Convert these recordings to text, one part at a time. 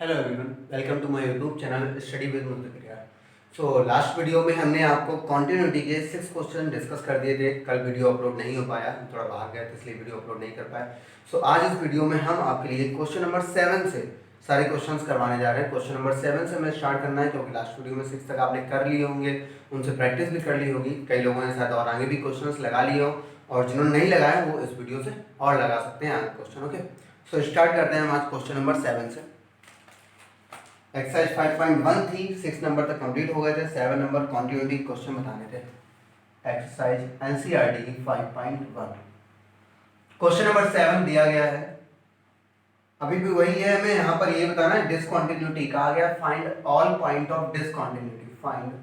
Hello everyone, welcome to my YouTube channel study with Mustafir. So last video में हमने आपको continuity के 6 question discuss कर दिए थे। कल वीडियो अपलोड नहीं हो पाया, थोड़ा बाहर गया था इसलिए वीडियो अपलोड नहीं कर पाया। सो आज इस वीडियो में हम आपके लिए क्वेश्चन नंबर 7 से सारे क्वेश्चंस करवाने जा रहे हैं। क्वेश्चन नंबर 7 से हमें स्टार्ट करना है क्योंकि लास्ट वीडियो में 6 तक आपने कर लिए होंगे, उनसे प्रैक्टिस भी कर ली होगी। कई लोगों ने शायद और आगे भी क्वेश्चन लगा लिए हो और जिन्होंने नहीं लगाया वो इस वीडियो से और लगा सकते हैं आगे क्वेश्चन। ओके, सो स्टार्ट करते हैं हम आज क्वेश्चन नंबर 7 से। एक्सरसाइज 5.1 थी, 6 नंबर तक कंप्लीट हो गए थे, 7 नंबर कॉन्टिन्यूटी क्वेश्चन बताने थे। एक्सरसाइज एनसीईआरटी 5.1 क्वेश्चन नंबर 7 दिया गया है। अभी भी वही है, हमें यहाँ पर ये बताना है डिसकंटिन्यूटी कहा गया। Find all point of discontinuity, find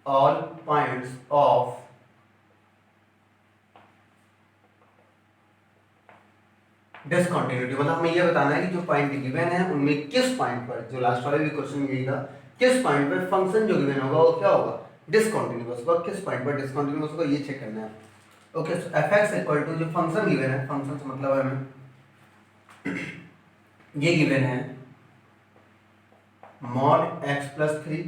all points of discontinuity. मतलब हमें ये बताना है कि जो पॉइंट गिवन है उनमें किस पॉइंट पर, जो लास्ट वाले भी क्वेश्चन यही था, किस पॉइंट पर फंक्शन जो गिवन होगा वो क्या होगा, डिसकंटिन्यूअस होगा। किस पॉइंट पर डिसकंटिन्यूअस होगा ये चेक करना है। Okay, so fx equal to जो फंक्शन गिवन है, फंक्शन से मतलब है हमें ये गिवन है mod x plus 3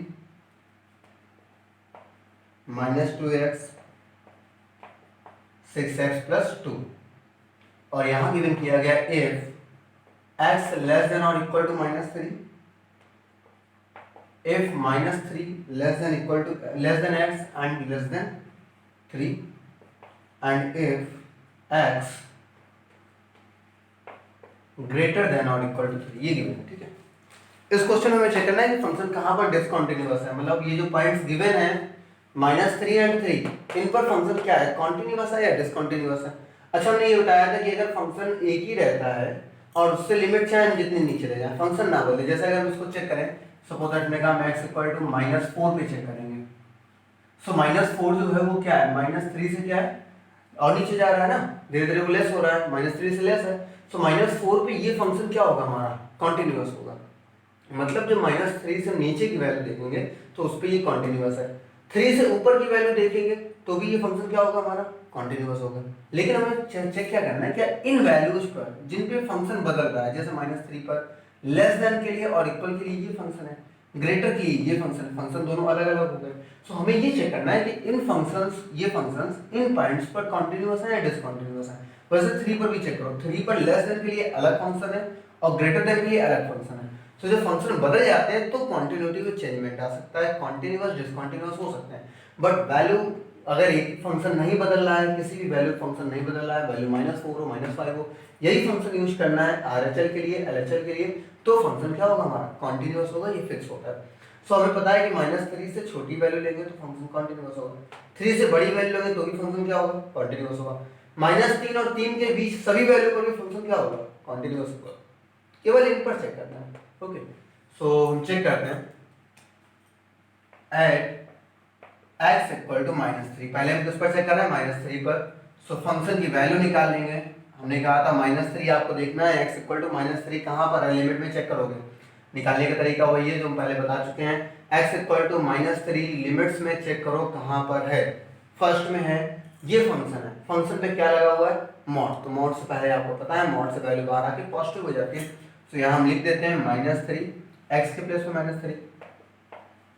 minus 2x 6x plus 2, और यहां गिवन किया गया इफ x लेस देन और equal to minus 3, if minus 3 less than equal to less than x and less than 3, and if x greater than or equal to 3, ये given है। ठीक है, इस क्वेश्चन में हमें चेक करना है कि फंक्शन कहाँ पर डिसकंटिन्यूअस है। मतलब ये जो पॉइंट्स गिवन है -3 एंड 3, इन पर फंक्शन क्या है, कॉन्टिन्यूअस है या डिसकंटिन्यूअस है। अच्छा, हमने ये बताया था कि अगर फंक्शन एक ही रहता है और उससे लिमिट चाहे जितनी नीचे ले जाए, फंक्शन ना बदले। जैसे अगर हम इसको चेक करें, सपोज दैट में हम x इक्वल टू -4 पे चेक करेंगे। सो -4 जो है वो क्या है, -3 से क्या है और नीचे जा रहा है ना, धीरे धीरे वो लेस हो रहा है, -3 से लेस है। सो -4 पे ये फंक्शन क्या होगा, हमारा कॉन्टिन्यूअस होगा। मतलब जब -3 से नीचे की वैल्यू देखेंगे तो उस पर ये कॉन्टिन्यूअस है। 3 से ऊपर की वैल्यू देखेंगे तो भी ये फंक्शन क्या होगा, हमारा कॉन्टिन्यूअस होगा। लेकिन हमें चेक क्या करना है, क्या इन वैल्यूज पर जिन पे फंक्शन बदल रहा है, जैसे -3 पर लेस देन के लिए और इक्वल के लिए ये फंक्शन है, ग्रेटर के लिए ये फंक्शन है, फंक्शन दोनों अलग अलग हो गए। सो हमें ये चेक करना है कि इन फंक्शंस, ये फंक्शंस इन पॉइंट्स पर कॉन्टिन्यूअस है या डिसकंटिन्यूअस है। वैसे 3 पर भी चेक करो, 3 पर लेस देन के लिए अलग फंक्शन है और ग्रेटर देन के लिए अलग फंक्शन है। तो जब फंक्शन बदल जाते हैं तो कॉन्टिन्यूटी में चेंजमेंट आ सकता है, कॉन्टिन्यूअस डिसकंटिन्यूअस हो सकते हैं। बट वैल्यू अगर एक फंक्शन नहीं बदल रहा है, किसी भी वैल्यू फंक्शन नहीं बदल रहा है, वैल्यू -4 हो -5 हो, यही फंक्शन यूज करना है RHL के लिए, LHL के लिए, तो फंक्शन क्या होगा, हमारा कॉन्टिन्यूअस होगा, ये फिक्स होता है। सो हमें पता है कि -3 से छोटी वैल्यू लेंगे तो फंक्शन कॉन्टिन्यूअस होगा, 3 से बड़ी वैल्यू लेंगे तो भी फंक्शन क्या होगा, कॉन्टिन्यूअस होगा। -3 और 3 के बीच सभी वैल्यू पर भी फंक्शन क्या होगा, कॉन्टिन्यूअस होगा। केवल इन पर चेक करना है। ओके, सो हम चेक करते हैं एट x इक्वल टू -3। पहले हम किस पर चेक कर रहे हैं, -3 पर। सो फंक्शन की वैल्यू निकाल लेंगे। हमने कहा था -3 आपको देखना है, x इक्वल टू -3 कहाँ पर है, लिमिट में चेक करोगे। निकालने का तरीका वही है जो हम पहले बता चुके हैं, x इक्वल टू -3 लिमिट्स में चेक करो कहाँ पर है। फर्स्ट में है ये फंक्शन है, फंक्शन पे क्या लगा हुआ है, मॉड। तो मॉड से पहले आपको पता है मॉड से वैल्यू बाहर आके पॉजिटिव हो जाती है। तो यहाँ हम लिख देते हैं -3, x के प्लेस में -3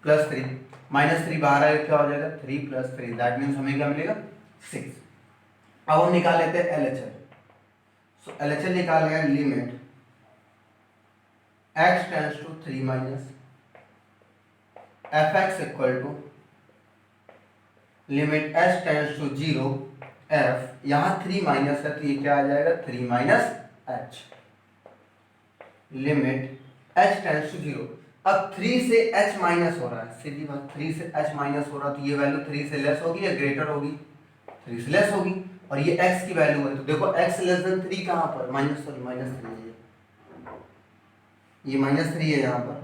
प्लस 3, -3 बाहर आएगा क्या हो जाएगा, 3 प्लस 3, दैट मीन्स हमें क्या मिलेगा, 6। अब हम निकाल लेते हैं LHL। सो LHL निकाल लिया, limit x tends to 3 minus fx equal to limit h tends to 0 f, यहाँ 3 माइनस है तो ये क्या आ जाएगा, 3 minus h, limit h tends to 0। अब 3 से h माइनस हो रहा है, सीधी बात, 3 से h माइनस हो रहा है तो ये वैल्यू 3 से लेस होगी या ग्रेटर होगी, 3 से लेस होगी। और ये x की वैल्यू है तो देखो x लेस देन 3 कहाँ पर, -3 है, ये -3 है यहाँ पर,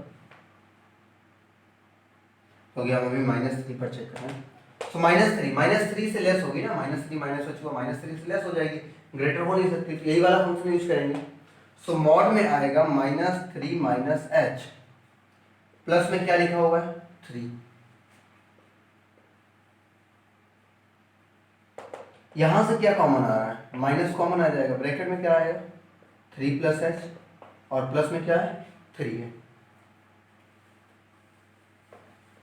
हो गया। हमें -3 पर चेक करना है। तो -3 से लेस होगी ना, -3 -3 से लेस हो जाएगी, ग्रेटर हो नहीं सकती, तो यही वाला फंक्शन यूज करेंगे। सो मॉड में आएगा -3 माइनस h, प्लस में क्या लिखा हुआ है, 3। यहां से क्या कॉमन आ रहा है, माइनस कॉमन आ जाएगा, ब्रैकेट में क्या आएगा, 3 प्लस h और प्लस में क्या है 3 है।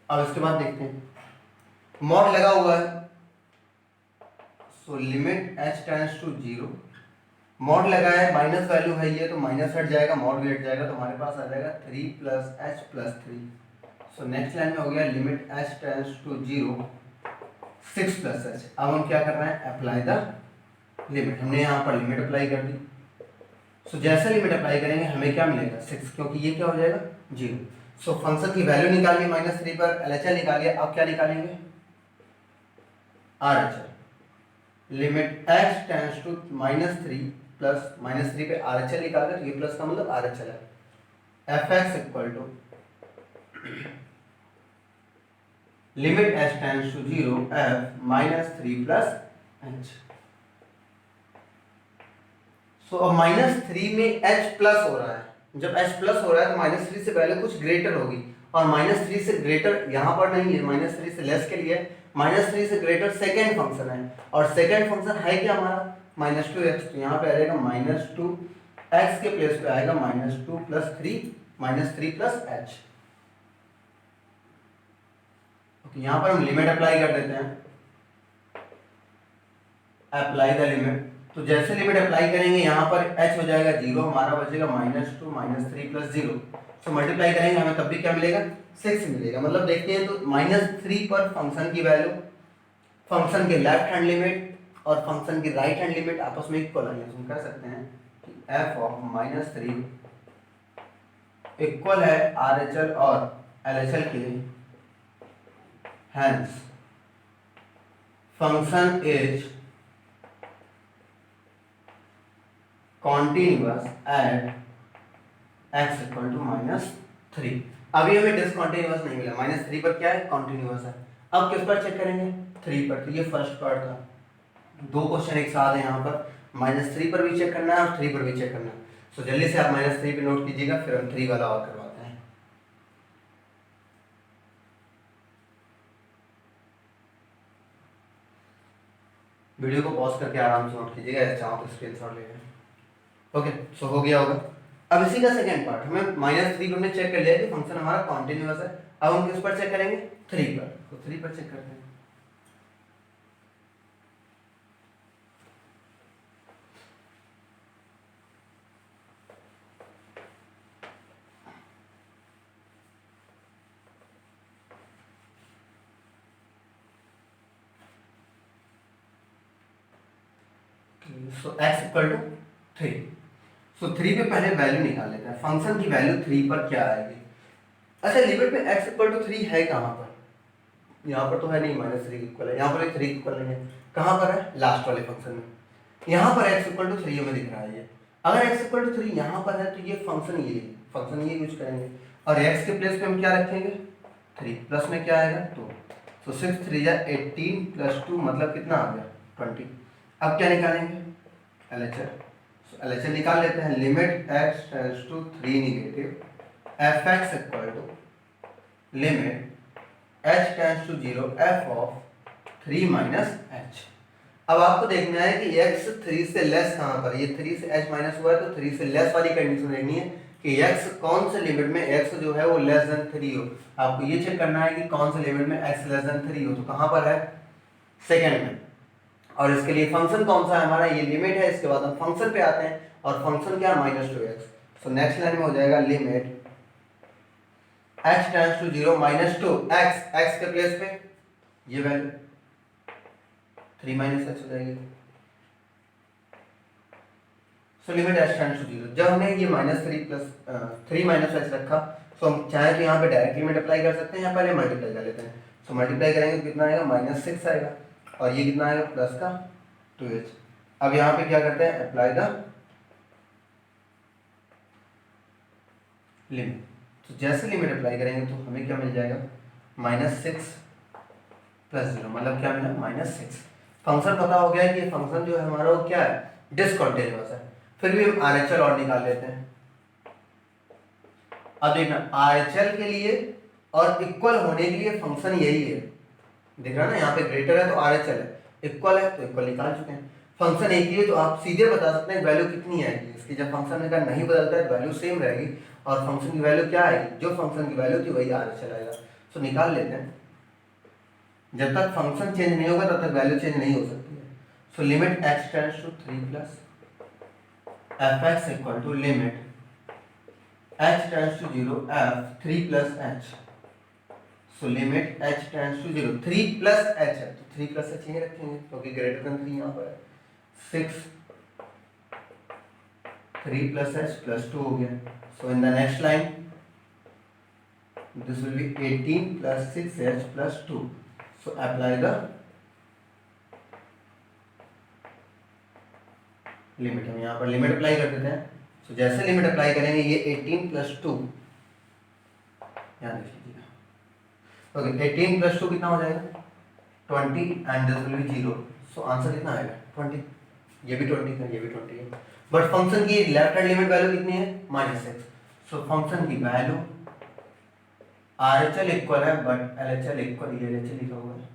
अब इसके बाद देखते हैं मॉड लगा हुआ है, so limit h tends to 0, mod लगा है माइनस वैल्यू है ये तो माइनस हट जाएगा, मॉड भी हट जाएगा तो हमारे पास आ जाएगा 3 plus h plus 3। So next line में हो गया limit h tends to 0 6 plus h। अब हम क्या कर रहे हैं अप्लाई द लिमिट, हमने यहाँ पर लिमिट अप्लाई कर दी। सो जैसे लिमिट अप्लाई करेंगे हमें क्या मिलेगा 6, क्योंकि ये क्या हो जाएगा 0। सो फंक्शन की वैल्यू निकालिए -3 पर, LHL निकालिए। अब क्या निकालेंगे RHL। Limit h tends to -3 plus -3 पे RHL निकाल कर, ये प्लस का मतलब RHL है। fx equal to limit h tends to 0 f -3 plus h। So अब -3 में h प्लस हो रहा है, जब h प्लस हो रहा है तो -3 से पहले कुछ ग्रेटर होगी, और -3 से ग्रेटर यहाँ पर नहीं है, -3 से लेस के लिए -3 से ग्रेटर सेकेंड फंक्शन है, और सेकेंड फंक्शन है क्या हमारा -2x। तो यहाँ पे आ जाएगा -2x के प्लेस पे आएगा -2 प्लस 3 प्लस h। ओके, यहाँ पर हम लिमिट अप्लाई कर देते हैं, अप्लाई द लिमिट। तो जैसे लिमिट अप्लाई करेंगे यहाँ पर h हो जाएगा 0, हमारा बचेगा -2 -3 प्लस 0। सो मल्टीप्लाई करेंगे हमें तब भी क्या मिलेगा 6 मिलेगा। मतलब देखते हैं तो -3 पर फंक्शन की वैल्यू, फंक्शन के लेफ्ट हैंड लिमिट और फंक्शन की राइट हैंड लिमिट आपस में इक्वल है। हम कह सकते हैं कि f ऑफ -3 इक्वल है RHL और LHL के, hence function is continuous at x equal to -3। अभी हमें डिसकॉन्टिन्यूअस नहीं मिला, -3 पर क्या है कॉन्टिन्यूअस है। अब किस पर चेक करेंगे 3 पर। तो ये फर्स्ट पार्ट था, दो क्वेश्चन एक साथ है यहाँ पर, -3 पर भी चेक करना है और 3 पर भी चेक करना है। सो जल्दी से आप -3 पे नोट कीजिएगा, फिर हम 3 वाला और करवाते हैं। वीडियो को पॉज करके आराम से नोट कीजिएगा, चाहो तो स्क्रीनशॉट ले लें। ओके, सो हो गया होगा। अब इसी का सेकंड पार्ट, हमें -3 पर हमने चेक कर लिया कि फंक्शन हमारा कॉन्टिन्यूअस है। अब हम किस पर चेक करेंगे 3 पर। तो 3 पर चेक करते हैं। सो x इक्वल टू 3। सो 3 पे पहले वैल्यू निकाल लेते हैं, फंक्शन की वैल्यू 3 पर क्या आएगी। अच्छा, लिमिट में x इक्वल टू 3 है कहाँ पर, यहाँ पर तो है नहीं, -3 इक्वल है, यहाँ पर 3 इक्वल नहीं है। कहाँ पर है लास्ट वाले फंक्शन में, यहाँ पर x इक्वल टू 3 हमें दिख रहा है ये। अगर x इक्वल टू 3 यहाँ पर है तो ये फंक्शन ये यूज करेंगे, और x के प्लेस पे हम क्या रखेंगे 3, प्लस में क्या आएगा 2। सो 6 3 जा 18 प्लस 2 मतलब कितना आ गया 20। अब क्या निकालेंगे LHL। सो LHL निकाल लेते हैं। Limit x tends to 3 negative fx equal to limit h tends to 0 f of 3 minus h। अब आपको देखना है कि x 3 से लेस कहाँ पर, ये 3 से h माइनस हुआ है तो 3 से लेस वाली कंडीशन देखनी है कि x कौन से लिमिट में x जो है वो लेस देन 3 हो। आपको ये चेक करना है कि कौन से लिमिट में x लेस देन 3 हो, तो कहाँ पर है सेकेंड में। और इसके लिए फंक्शन कौन सा है हमारा, ये लिमिट है। इसके बाद हम फंक्शन पे आते हैं, और फंक्शन क्या है -2x। सो नेक्स्ट लाइन में हो जाएगा limit h tends to 0 -2x, x के प्लेस पे ये वैल्यू 3 - h हो जाएगी। So limit h tends to 0। जब हमने ये -3 h रखा, सो हम चाहे तो यहाँ पे डायरेक्ट लिमिट अप्लाई कर सकते हैं, यहाँ पहले मल्टीप्लाई कर लेते हैं। सो मल्टीप्लाई करेंगे तो कितना आएगा -6 आएगा, और ये कितना आएगा प्लस का 2h। अब यहाँ पे क्या करते हैं अप्लाई द लिमिट। तो जैसे लिमिट अप्लाई करेंगे तो हमें क्या मिल जाएगा -6 प्लस 0, मतलब क्या मिला -6। फंक्शन पता हो गया कि ये फंक्शन जो है हमारा वो क्या है डिसकंटिन्यूअस है। फिर भी हम RHL और निकाल लेते हैं। अब देखना RHL के लिए और इक्वल होने के लिए फंक्शन यही है, देख रहा ना यहाँ पे ग्रेटर है तो RHL है, इक्वल है तो इक्वल निकाल चुके हैं। फंक्शन एक ही है तो आप सीधे बता सकते हैं वैल्यू कितनी आएगी इसकी। जब फंक्शन का नहीं बदलता है वैल्यू सेम रहेगी और फंक्शन की वैल्यू क्या आएगी, जो फंक्शन की वैल्यू थी वही आगे चलाएगा। तो निकाल लेते हैं, जब तक फंक्शन चेंज नहीं होगा तब तक वैल्यू चेंज नहीं हो सकती है। So limit h tends to 3 plus fx equal to limit h tends to 0 f 3 plus h। So limit h tends to 0 3 plus h है तो 3 प्लस h यहीं रखेंगे क्योंकि ग्रेटर देन 3 यहाँ पर है। 6 3 प्लस h प्लस 2 हो गया। So in the next line this will be 18 plus 6h plus 2. So apply the limit. हम यहाँ पर लिमिट अप्लाई कर देते हैं। तो जैसे लिमिट अप्लाई करेंगे ये 18 प्लस 2 यहाँ देख लीजिएगा। ओके 18 प्लस 2 कितना हो जाएगा 20 and this will be 0। So answer कितना आएगा 20। ये भी 20 है, ये भी 20 है। बट फंक्शन की लेफ्ट हैंड लिमिट वैल्यू कितनी है -6। सो फंक्शन की वैल्यू RHL इक्वल है बट LHL इक्वल, ये LHL लिखा हुआ है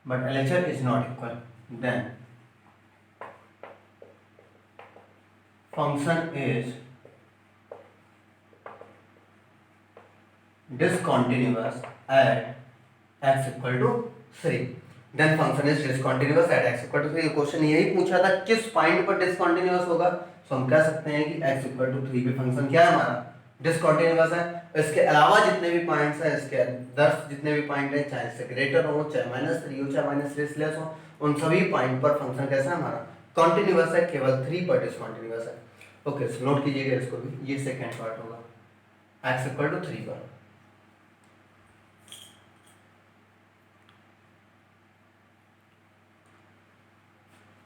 but LHL is not equal, then function is discontinuous at x equal to 3। then function is discontinuous at x equal to 3। Question यही पूछा था किस पॉइंट पर डिसकंटिन्यूअस होगा। तो हम कह सकते हैं कि x equal to 3 पे फंक्शन क्या है हमारा डिसकंटिन्यूअस है। इसके अलावा जितने भी पॉइंट्स हैं, इसके 10 जितने भी पॉइंट हैं, चाहे इससे ग्रेटर हो, चाहे -3 हो, चाहे -3 लेस हो, उन सभी पॉइंट पर फंक्शन कैसा है हमारा कंटिन्यूअस है, केवल 3 पर डिसकंटिन्यूअस है। ओके सो नोट कीजिएगा इसको भी, ये सेकंड पार्ट होगा x इक्वल टू 3 पर।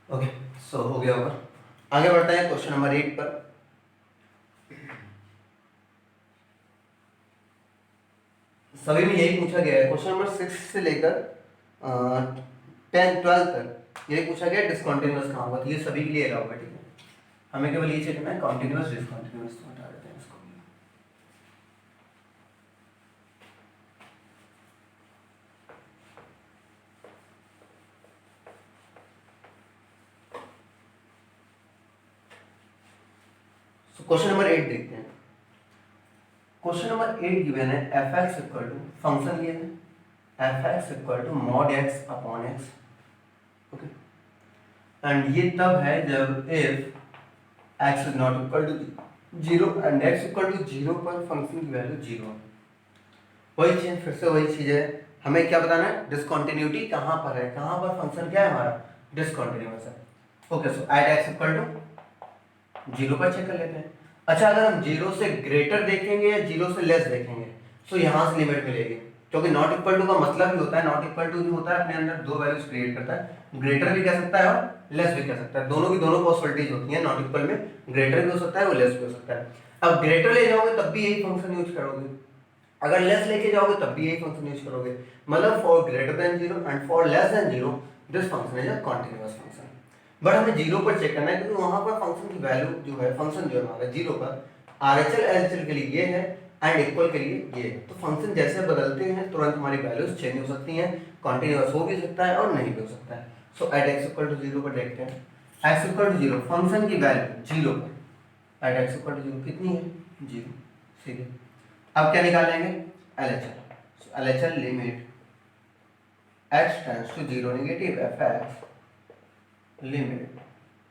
ओके सो हो गया होगा। आगे बढ़ते हैं क्वेश्चन नंबर 8 पर। सभी में यही पूछा गया है, क्वेश्चन नंबर 6 से लेकर 10 12 तक यही पूछा गया डिसकंटिन्यूअस कहाँ होगा। तो ये सभी के लिए अलाउ है, ठीक है। हमें केवल ये चेक करना है कॉन्टिन्यूअस डिसकंटिन्यूअस। तो हटा देते हैं इसको। क्वेश्चन नंबर 8 देखते हैं। क्वेश्चन नंबर 8 गिवन है fx इक्वल टू फंक्शन ये है fx equal to mod x upon x। Okay and ये तब है जब if x is not equal to 0 and x equal to 0 पर फंक्शन की वैल्यू 0। वही चीज फिर से वही चीज है, हमें क्या बताना है डिसकंटिन्यूटी कहाँ पर है, कहाँ पर फंक्शन क्या है हमारा डिसकंटिन्यूअस है। Okay so at x equal to 0 पर चेक कर लेते हैं। अच्छा अगर हम 0 से ग्रेटर देखेंगे या 0 से लेस देखेंगे तो यहाँ से लिमिट मिलेगी, क्योंकि नॉट इक्वल टू का मतलब ही होता है, नॉट इक्वल टू जो होता है अपने अंदर दो वैल्यूज क्रिएट करता है, ग्रेटर भी कह सकता है और लेस भी कह सकता है। दोनों की दोनों पॉसिबिलिटीज होती हैं, नॉट इक्वल में ग्रेटर भी हो सकता है और लेस भी हो सकता है। अब ग्रेटर ले जाओगे तब भी यही फंक्शन यूज करोगे, अगर लेस लेके जाओगे तब भी यही फंक्शन यूज करोगे। मतलब for greater than 0 and for less than 0 this function is a continuous function. But हमें 0 पर चेक करना है क्योंकि वहां पर फंक्शन की वैल्यू जो है, फंक्शन जो है हमारा 0 पर RHL LHL के लिए ये है एंड इक्वल के लिए ये है। तो फंक्शन जैसे बदलते हैं तुरंत हमारी वैल्यूज चेंज हो सकती हैं, कंटीन्यूअस हो भी सकता है और नहीं भी हो सकता है। सो एट x इक्वल टू 0 पर देखते हैं, x इक्वल टू 0 फंक्शन की वैल्यू 0 पर एट x इक्वल टू 0 कितनी है 0। ठीक है, अब क्या निकालेंगे LHL। So LHL limit h tends to 0 negative fx limit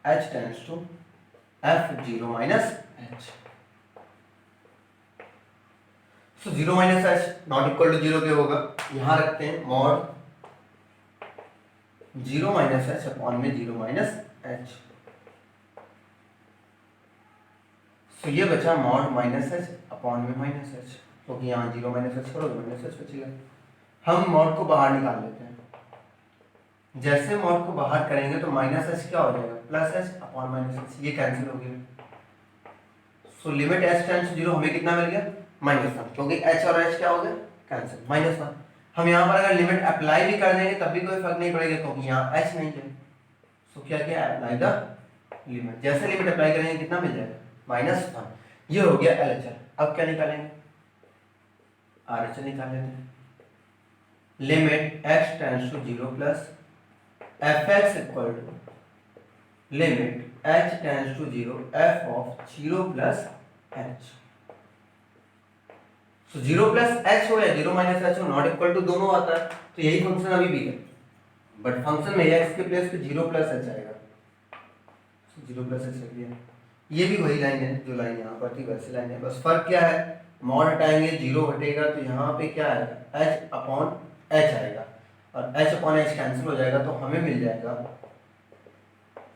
h tends to f0 minus h। So 0 minus h not equal to 0 क्या होगा, यहां रखते हैं मॉड 0 माइनस h अपॉन में 0 माइनस h। सो ये बचा मॉड माइनस h अपॉन में minus h, क्योंकि यहाँ 0 माइनस h करोगे माइनस h बचेगा। हम मॉड को बाहर निकाल लेते हैं, जैसे मॉड को बाहर करेंगे तो माइनस h क्या हो जाएगा plus h upon minus h, ये कैंसिल हो गया। So limit h tends to 0 हमें कितना मिल गया -1, क्योंकि h और h क्या हो गया कैंसिल -1। हम यहाँ पर अगर लिमिट अप्लाई भी कर देंगे तब भी कोई फर्क नहीं पड़ेगा क्योंकि यहाँ h नहीं है। सो क्या किया अप्लाई द लिमिट, जैसे लिमिट अप्लाई करेंगे कितना मिल जाएगा -1। ये हो गया LHL। अब क्या निकालेंगे RHL निकाल लेते हैं। Limit x tends to 0 plus f x equal to limit h tends to zero f of zero plus h. तो जीरो प्लस एच हो या जीरो माइनस एच हो, नॉट इक्वल टू दोनों आता है, तो यही फंक्शन अभी भी है, बट फंक्शन में एक्स के प्लेस पे जीरो प्लस एच आएगा, जीरो प्लस एच रख दिया। ये भी वही लाइन है जो लाइन यहाँ पर थी, वैसी लाइन है, बस फर्क क्या है, मॉड हटाएंगे जीरो हटेगा, तो यहाँ पे क्या आएगा एच अपॉन एच आएगा, और एच अपॉन एच कैंसिल हो जाएगा, तो हमें मिल जाएगा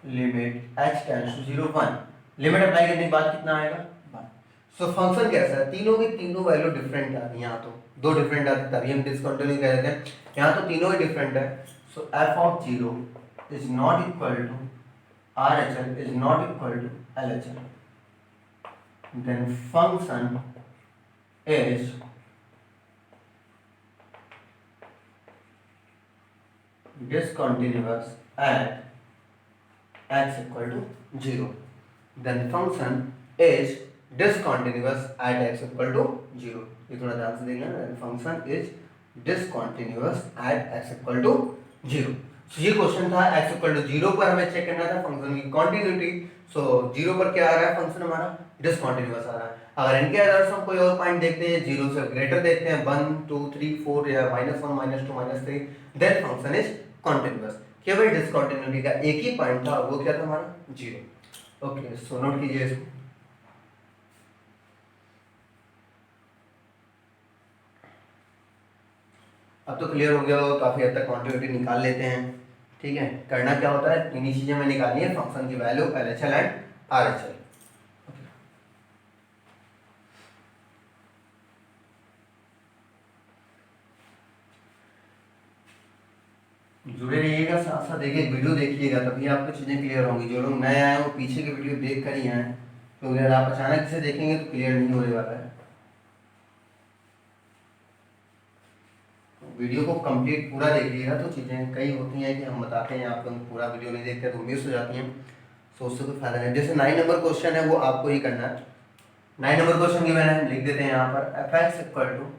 limit h tends to zero one. Limit apply करने के बाद कितना आएगा, सो फंक्शन कैसा है, तीनों की तीनों वैल्यू डिफरेंट आ रही है, यहाँ तो दो डिफरेंट आती है तभी हम डिसकंटिन्यू कह देते हैं, यहाँ तो तीनों ही डिफरेंट है। So F of zero is not equal to R H L is not equal to L H L, then function is discontinuous at x equal to 0, then function is discontinuous at x equal to 0। ये थोड़ा ध्यान से देखना, function is discontinuous at x equal to 0। सो ये question था, x equal to 0 पर हमें चेक करना था फंक्शन की कॉन्टिन्यूटी। सो 0 पर क्या आ रहा है फंक्शन हमारा, डिसकंटिन्यूअस आ रहा है। अगर इनके अदर्स हम कोई और पॉइंट देखते हैं, 0 से ग्रेटर देखते हैं, 1 2 3 4 या -1 -2 -3, देन फंक्शन इज कॉन्टिन्यूअस। केवल डिसकंटिन्यूटी का एक ही पॉइंट था, वो क्या था हमारा 0। ओके, सो नोट कीजिए इसको। अब तो क्लियर हो गया हो, काफी हद तक कॉन्टिन्यूटी निकाल लेते हैं। ठीक है, करना क्या होता है, इन्हीं चीजें में निकालनी है, फंक्शन की वैल्यू LHL एंड RHL। जुड़े रहिएगा, साथ साथ देखिए वीडियो देखिएगा, तभी आपको चीजें क्लियर होंगी। जो लोग नए आए हैं वो पीछे के वीडियो देख कर ही आए, तो अगर आप अचानक से देखेंगे तो क्लियर नहीं होने वाला है। वीडियो को कंप्लीट पूरा देखिएगा, तो चीज़ें कई होती हैं कि हम बताते हैं, आप लोग पूरा वीडियो नहीं देखते तो मिस हो जाती हैं, तो उससे कोई फायदा नहीं। जैसे 9 नंबर क्वेश्चन है वो आपको ही करना है। 9 नंबर क्वेश्चन की मैंने हम लिख देते हैं यहाँ पर, f x equal to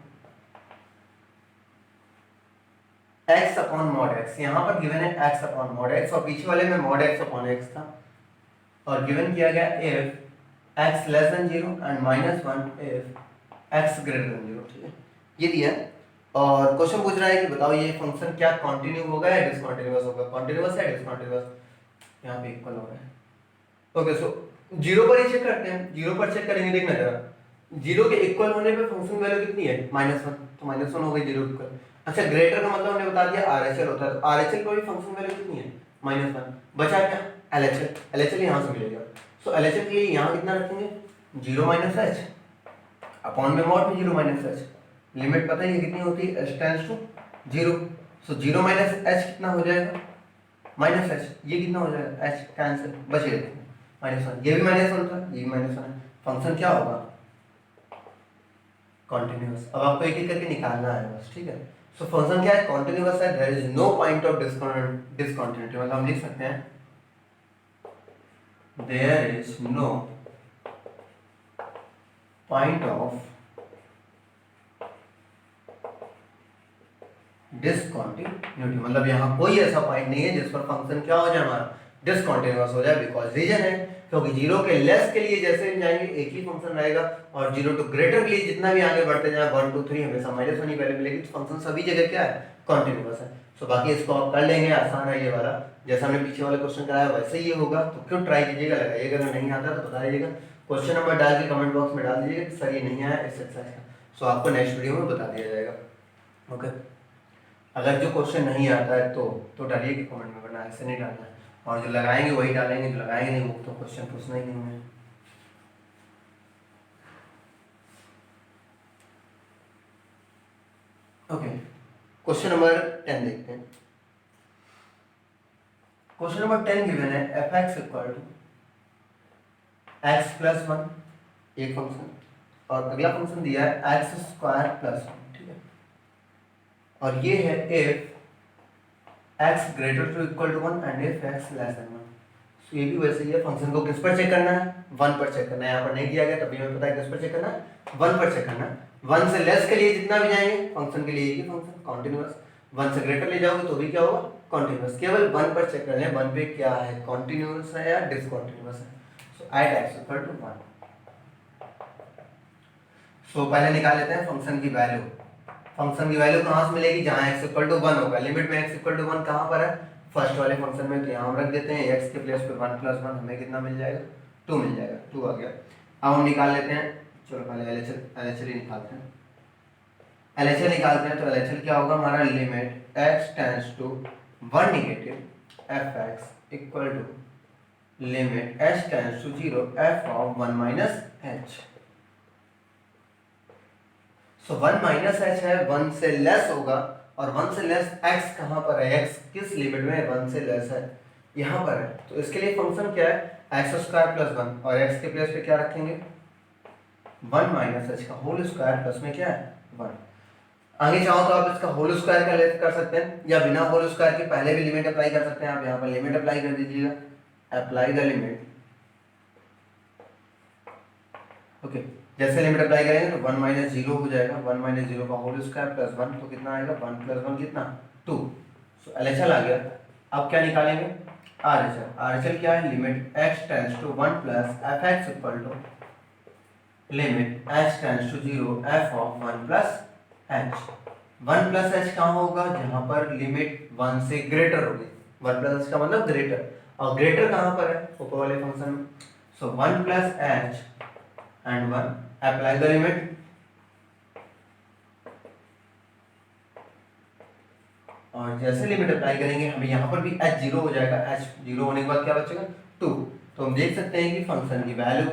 x upon mod x. यहाँ पर गिवन है एक्स अपॉन मॉड एक्स, और पीछे वाले में मॉड एक्स अपॉन एक्स था, और गिवन किया गया if x less than 0 and -1 if x greater than 0। ठीक है, ये दिया है। और क्वेश्चन पूछ रहा है कि बताओ ये फंक्शन क्या कंटिन्यू होगा या डिसकंटिन्यूअस होगा, कंटिन्यूअस या डिसकंटिन्यूअस, यहाँ पे इक्वल हो रहा है। ओके, सो 0 पर ही चेक करते हैं, 0 पर चेक करेंगे, देखना जरा 0 के इक्वल होने पे फंक्शन वैल्यू कितनी है, -1, तो -1 हो गई 0 इक्वल। अच्छा, ग्रेटर का मतलब हमने बता दिया RHL होता है, तो RHL पर भी फंक्शन वैल्यू कितनी है, -1। बचा क्या, LHL, LHL यहाँ से मिलेगा। सो LHL के लिए यहाँ कितना रखेंगे, 0 - h अपॉन में मॉड में 0 - h, लिमिट पता है कितनी होती है, h tends to 0। So 0 - h कितना हो जाएगा, -h, ये कितना हो जाएगा, h कैंसिल, बचेगा -1, ये भी -1 था, ये भी -1 है। फंक्शन क्या होगा, कॉन्टिन्यूअस। अब आपको एक एक करके निकालना है बस, ठीक है। सो फंक्शन क्या है, कॉन्टिन्यूअस है, there is no point of discontinuity, मतलब हम लिख सकते हैं there is no point of discontinuity, मतलब यहाँ कोई ऐसा पॉइंट नहीं है जिस पर फंक्शन क्या हो जाए, हमारा डिसकंटिन्यूअस हो जाए। बिकॉज रीजन है क्योंकि 0 के लेस के लिए जैसे हम जाएंगे एक ही फंक्शन रहेगा, और 0 टू ग्रेटर के लिए जितना भी आगे बढ़ते जाए 1 2 3 हमेशा -1 ही वैल्यू मिलेगी, तो फंक्शन सभी जगह क्या है, कॉन्टिन्यूअस है। सो बाकी इसको आप कर लेंगे, आसान है ये वाला, जैसा हमने पीछे वाला क्वेश्चन कराया वैसे ही ये होगा। तो क्यों ट्राई कीजिएगा, लगाइएगा, अगर नहीं आता तो बता दीजिएगा, क्वेश्चन नंबर डाल के कमेंट बॉक्स में डाल दीजिएगा कि सर ये नहीं आया इस एक्सरसाइज का, सो आपको नेक्स्ट वीडियो में बता दिया जाएगा। ओके, अगर जो क्वेश्चन नहीं आता है तो डालिए कि कमेंट में, वरना ऐसे नहीं डालना है, और जो लगाएंगे वही डालेंगे, जो लगाएंगे नहीं वो तो क्वेश्चन पूछना ही नहीं है। ओके, क्वेश्चन नंबर 10 देखते हैं। क्वेश्चन नंबर 10 गिवन है f x equal to x plus 1 एक फंक्शन, और अगला फंक्शन दिया है एक्स स्क्वायर प्लस 1। ठीक है, और ये है if x greater to equal to 1 and if x less than 1। So ये भी वैसे ही है, फंक्शन को किस पर चेक करना है, 1 पर चेक करना है। यहाँ पर नहीं दिया गया तभी हमें पता है किस पर चेक करना है, 1 पर चेक करना है। 1 से लेस के लिए जितना भी जाएंगे फंक्शन के लिए ये फंक्शन कॉन्टिन्यूअस, 1 से ग्रेटर ले जाओगे तो भी क्या होगा, कॉन्टिन्यूस, केवल वन पर चेक कर लें, वन पे क्या है, कॉन्टिन्यूस है या डिसकॉन्टिन्यूस है। सो एट एक्स इक्वल टू 1। सो पहले निकाल लेते हैं फंक्शन की वैल्यू। फंक्शन की वैल्यू कहाँ से मिलेगी, जहाँ x इक्वल टू 1 होगा। लिमिट में x इक्वल टू 1 कहाँ पर है, फर्स्ट वाले फंक्शन में, तो यहाँ हम रख देते हैं x के प्लेस पे 1 प्लस 1, हमें कितना मिल जाएगा, 2 मिल जाएगा, 2 आ गया। अब हम निकाल लेते हैं, चलो पहले LHL ही निकालते हैं। LHL निकालते हैं तो LHL क्या होगा हमारा, limit x tends to 1 negative fx equal to limit h tends to 0 f of 1 minus h। So 1 minus h है, 1 से लेस होगा, और 1 से लेस x कहाँ पर है, x किस लिमिट में 1 से लेस है, यहाँ पर है। तो इसके लिए फंक्शन क्या है, एक्स स्क्वायर प्लस 1, और x के प्लेस पे क्या रखेंगे, 1 माइनस एच का होल स्क्वायर प्लस में क्या है 1। आगे चाहो तो आप इसका होल स्क्वायर का लेकर कर सकते हैं, या बिना होल स्क्वायर के पहले भी लिमिट अप्लाई कर सकते हैं। आप यहाँ पर लिमिट अप्लाई कर दीजिएगा, अप्लाई द लिमिट। ओके, जैसे लिमिट अप्लाई करेंगे तो 1 माइनस 0 हो जाएगा, 1 माइनस 0 का होल स्क्वायर प्लस 1, तो कितना आएगा, 1 प्लस 1 कितना 2। सो LHL आ गया। अब क्या निकालेंगे, RHL। RHL क्या है, limit x tends to 1 plus fx equal to limit h tends to 0 f of 1 plus h। 1 plus h कहाँ होगा, जहाँ पर लिमिट 1 से ग्रेटर होगी। 1 प्लस h का मतलब ग्रेटर, और ग्रेटर कहाँ पर है, ऊपर वाले फंक्शन में। सो 1 plus h and 1, apply the limit। और जैसे लिमिट अप्लाई करेंगे हमें यहाँ पर भी h 0 हो जाएगा, h 0 होने के बाद क्या बचेगा 2। तो हम देख सकते हैं कि फंक्शन की वैल्यू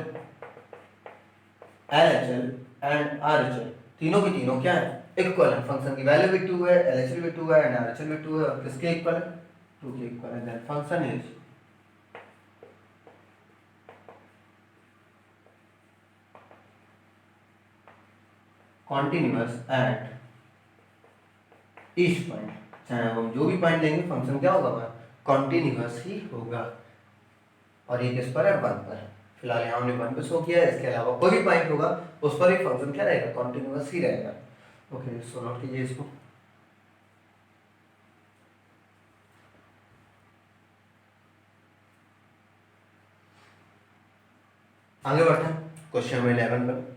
LHL एंड RHL तीनों की तीनों क्या है, इक्वल है। फंक्शन की वैल्यू भी 2 है, LHL भी 2 है एंड RHL भी 2 है, और किसके इक्वल है, 2 के इक्वल है। That function is continuous at each point. चाहे हम जो भी पॉइंट लेंगे फंक्शन क्या होगा हमारा, कॉन्टिन्यूअस ही होगा। और ये किस पर है, 1 पर है। फिलहाल यहाँ हमने 1 पे शो किया है, इसके अलावा कोई भी पॉइंट होगा उस पर भी फंक्शन क्या रहेगा, कॉन्टिन्यूअस ही रहेगा। ओके, सो नोट कीजिए इसको। आगे बढ़ते हैं क्वेश्चन नंबर 11 पर।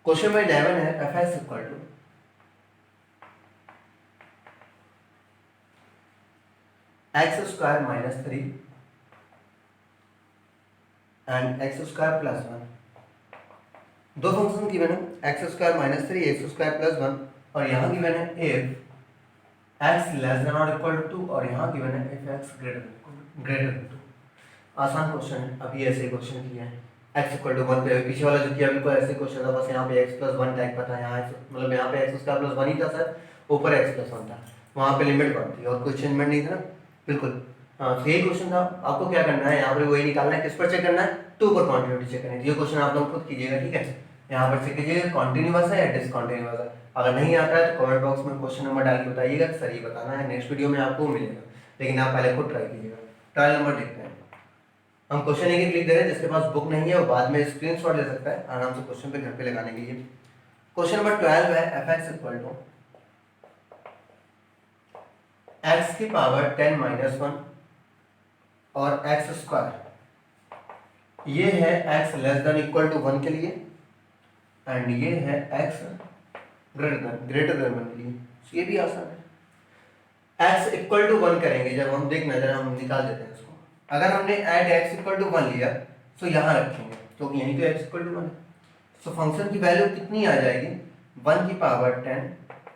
क्वेश्चन नंबर 11 है, fx equal to x square minus 3 and x square plus 1। दो फंक्शन गिवन है, x square minus 3, x square plus 1, और यहाँ गिवन है इफ एक्स लेस देन और इक्वल टू 2, और यहाँ गिवन है इफ एक्स ग्रेटर देन 2। आसान क्वेश्चन है, अभी ऐसे क्वेश्चन किया है। x इक्वल टू 1 पे, पीछे वाला जो किया बिल्कुल ऐसे क्वेश्चन था, बस यहाँ पे x प्लस 1 टैग पता है, यहाँ मतलब यहाँ पे x स्क्वायर प्लस 1 ही था सर, ऊपर x प्लस 1 था, वहाँ पे लिमिट 1 थी और कोई चेंजमेंट नहीं था ना, बिल्कुल। हाँ, तो यही क्वेश्चन था। आपको क्या करना है, यहाँ पर वही निकालना है, किस पर चेक करना है, 2 पर कॉन्टिन्यूटी चेक करनी है। ये क्वेश्चन आप लोग खुद कीजिएगा, ठीक है। यहाँ पर चेक कीजिएगा कॉन्टिन्यूअस है या डिसकॉन्टिन्यूअस है। अगर नहीं आता है तो कमेंट बॉक्स में क्वेश्चन नंबर डाल के बताइएगा, सर ये बताना है, नेक्स्ट वीडियो में आपको मिलेगा, लेकिन आप पहले खुद ट्राई कीजिएगा। ट्रायल नंबर देखते हैं। हम क्वेश्चन एक लिख दे रहे हैं, जिसके पास बुक नहीं है वो बाद में स्क्रीनशॉट ले सकता है आराम से क्वेश्चन पे घर पे लगाने के लिए। क्वेश्चन नंबर 12 है, fx इक्वल टू x की पावर 10 माइनस 1 और x स्क्वायर। ये है x less than equal to 1 के लिए, एंड ये है x ग्रेटर देन 1 के लिए। ये भी आसान है। x इक्वल टू 1 करेंगे जब हम, देखना जरा हम निकाल देते हैं इसको। अगर हमने ऐड x इक्वल टू 1 लिया तो यहाँ रखेंगे, क्योंकि यहीं तो x इक्वल टू 1 है। सो फंक्शन की वैल्यू कितनी आ जाएगी, 1 की power 10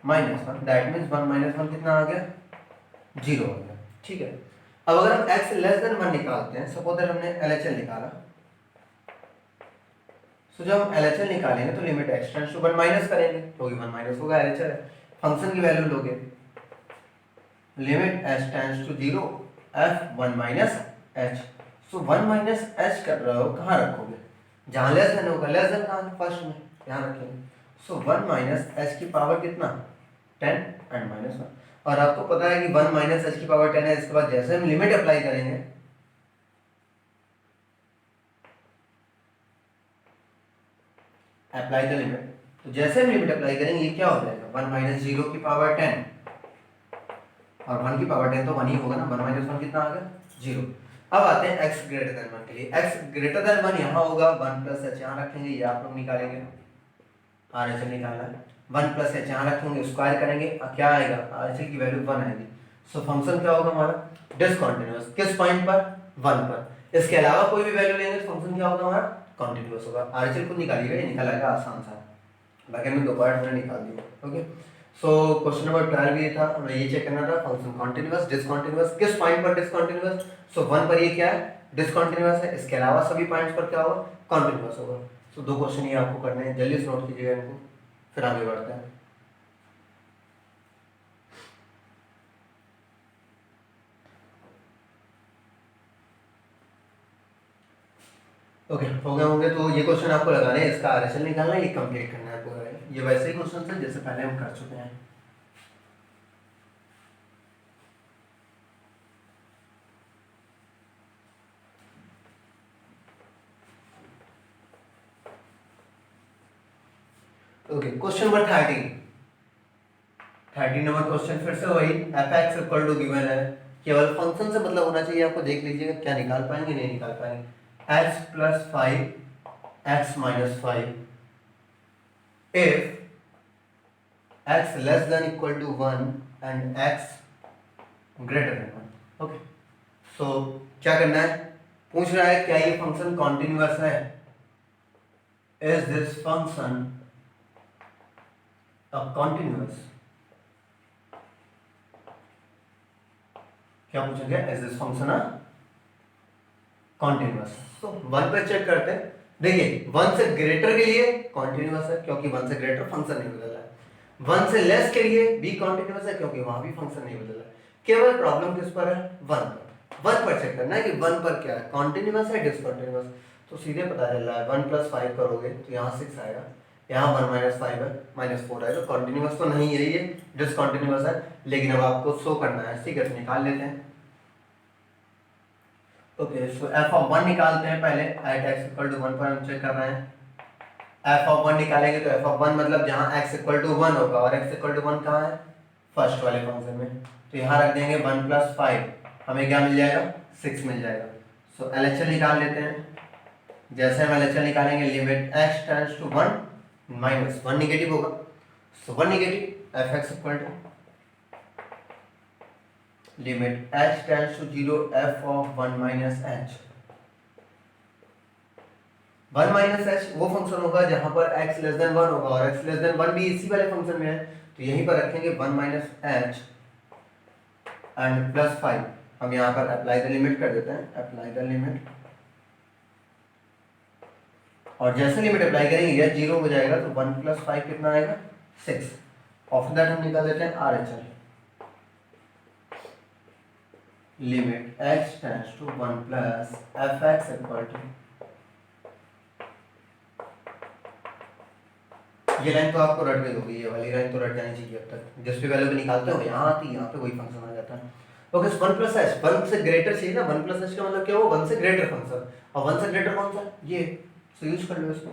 minus 1, that means 1 minus 1 कितना आ गया, 0 आ गया, ठीक है। अब अगर हम x लेस देन 1 निकालते हैं, सपोज दैट हमने LHL निकाला, सो जब हम LHL निकालेंगे तो limit x tends to 1 minus करेंगे, क्योंकि 1 माइनस होगा, LHL है। फंक्शन की वैल्यू लोगे, limit h tends to 0 f 1 minus h। So 1 minus h कर रहे हो, कहाँ रखोगे, जहाँ लेस देन होगा, लेस देन कहाँ, फर्स्ट में यहाँ रखेंगे। सो 1 माइनस h की पावर कितना, 10, एंड -1। और आपको पता है कि 1 माइनस एच की पावर 10 है, इसके बाद जैसे हम लिमिट अप्लाई करेंगे अप्लाई द लिमिट, तो जैसे हम लिमिट अप्लाई करेंगे ये क्या हो जाएगा 1 माइनस 0 की पावर 10 और 1 की पावर 10 तो 1 ही होगा ना, 1 माइनस 1 कितना आ गया 0। अब आते हैं x ग्रेटर देन 1 के लिए। x ग्रेटर देन 1 यहाँ होगा 1 प्लस एच यहाँ रखेंगे, ये आप लोग निकालेंगे आर एच एल निकालना है, 1 प्लस एच यहाँ रखेंगे स्क्वायर करेंगे क्या आएगा आर एच एल की वैल्यू 1 आएगी। सो फंक्शन क्या होगा हमारा डिसकंटीन्यूअस, किस पॉइंट पर 1 पर। इसके अलावा कोई भी वैल्यू लेंगे तो फंक्शन क्या होगा हमारा कंटीन्यूअस होगा। आर एच एल को निकालिएगा, ये निकल आएगा आसान सा, बाकी में दो पार्ट मैंने निकाल दिया। ओके, सो क्वेश्चन नंबर 12 ये था, हमें ये चेक करना था फंक्शन कंटीन्यूअस डिसकंटीन्यूअस, किस पॉइंट पर डिसकंटीन्यूअस। सो 1 पर ये क्या है डिसकंटीन्यूअस है, इसके अलावा सभी पॉइंट्स पर क्या होगा कंटीन्यूअस होगा। सो दो क्वेश्चन ये आपको करने हैं, जल्दी से नोट कीजिएगा इनको, फिर आगे बढ़ते हैं। ओके हो गए होंगे, तो ये क्वेश्चन आपको लगाने हैं, इसका आरएचएल निकालना है, ये कंप्लीट करना है पूरा। ये वैसे ही क्वेश्चन है जैसे पहले हम कर चुके हैं। Okay question number 13 number question फिर से वही f(x) इक्वल टू गिवन है, केवल फंक्शन से मतलब होना चाहिए आपको, देख लीजिएगा क्या निकाल पाएंगे नहीं निकाल पाएंगे। x plus 5 x minus 5 if x less than equal to 1 and x greater than 1। Okay, so क्या करना है, पूछ रहा है क्या ये फंक्शन कॉन्टिन्यूअस है, इज दिस फंक्शन अब कॉन्टिन्यूअस, क्या पूछा गया इज दिस फंक्शन कॉन्टिन्यूअस। तो 1 पे चेक करते हैं, देखिए 1 से ग्रेटर के लिए कॉन्टिन्यूअस है क्योंकि 1 से ग्रेटर फंक्शन नहीं बदला है, 1 से लेस के लिए भी कॉन्टिन्यूअस है क्योंकि वहां भी फंक्शन नहीं बदला है। केवल प्रॉब्लम किस पर है 1 पर चेक करना है कि 1 पर क्या है कॉन्टिन्यूअस है डिसकंटिन्यूअस। तो सीधे पता चल रहा है 1 प्लस 5 करोगे तो यहाँ 6 आएगा, यहाँ 1 माइनस 5 है -4 आएगा, कॉन्टिन्यूअस तो नहीं है ये डिसकंटिन्यूअस है। लेकिन अब आपको शो करना है, ठीक है निकाल लेते हैं। ओके सो एफ ऑफ 1 निकालते हैं पहले, एट x इक्वल टू 1 पर हम चेक कर रहे हैं। एफ ऑफ 1 निकालेंगे तो एफ ऑफ 1 मतलब जहाँ x इक्वल टू 1 होगा, और x इक्वल टू 1 कहाँ है फर्स्ट वाले फंक्शन में, तो यहाँ रख देंगे 1 प्लस 5, हमें क्या मिल जाएगा 6 मिल जाएगा। सो एलएचएल निकाल लेते हैं, जैसे हम एलएचएल निकालेंगे limit x tends to 1 minus 1 negative होगा, so 1 negative f x equal to limit h tends to 0 f of 1 minus h। 1 minus h वो फंक्शन होगा जहां पर x लेस देन 1 होगा, और x लेस देन 1 भी इसी वाले फंक्शन में है, तो यहीं पर रखेंगे 1 माइनस h एंड प्लस 5। हम यहाँ पर अप्लाई द लिमिट कर देते हैं, अप्लाई द लिमिट, और जैसे लिमिट अप्लाई करेंगे यह 0 हो जाएगा, तो 1 प्लस 5 कितना आएगा 6। आफ्टर दैट हम निकाल देते हैं RHL limit x tends to 1 plus fx equal to, ये लाइन तो आपको रट गई होगी, ये वाली लाइन तो रट जानी चाहिए अब तक, जिस भी वैल्यू पे निकालते हो यहाँ आती है, यहाँ पे वही फंक्शन आ जाता है। ओके 1 प्लस h 1 से ग्रेटर चाहिए ना, 1 प्लस h का मतलब क्या हुआ 1 से ग्रेटर फंक्शन, और 1 से ग्रेटर कौन सा ये, सो यूज कर लो इसको